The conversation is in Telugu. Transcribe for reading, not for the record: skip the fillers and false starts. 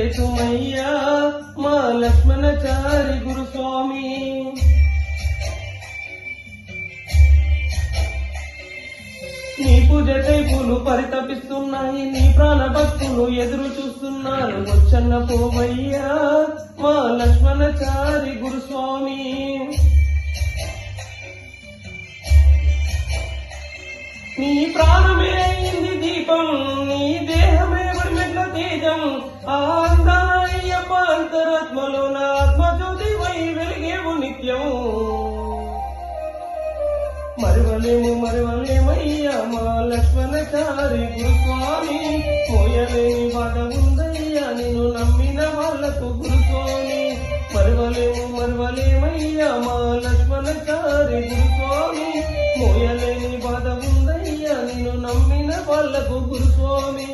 చేతుమయ్యా మా లక్ష్మణచారి గురుస్వామి. నీ పూజకై పూలు పరితపిస్తున్నాయి, నీ ప్రాణ భక్తులు ఎదురు చూస్తున్నారు. వచ్చన్న పోవయ్యా మా లక్ష్మణచారి గురుస్వామి. నీ ప్రాణమే అయింది దీపం, నీ దేహమే వర్మెట్ల తేజం. ఆందయ్యప్ప అంతరాత్మలో నా ఆత్మజ్యోతి వై వెలిగేవు నిత్యం. మరువలేమయ్యా మా లక్ష్మణచారి గురుస్వామి. పోయలేని బాధ ఉందయ్యా నిన్ను నమ్మిన వాళ్లకు గురుస్వామి. మరువలేమయ్యా మా లక్ష్మణచారి గురుస్వామి. మోయలేని బాధ ఉందయ్యా నిన్ను నమ్మిన వాళ్లకు గురుస్వామి.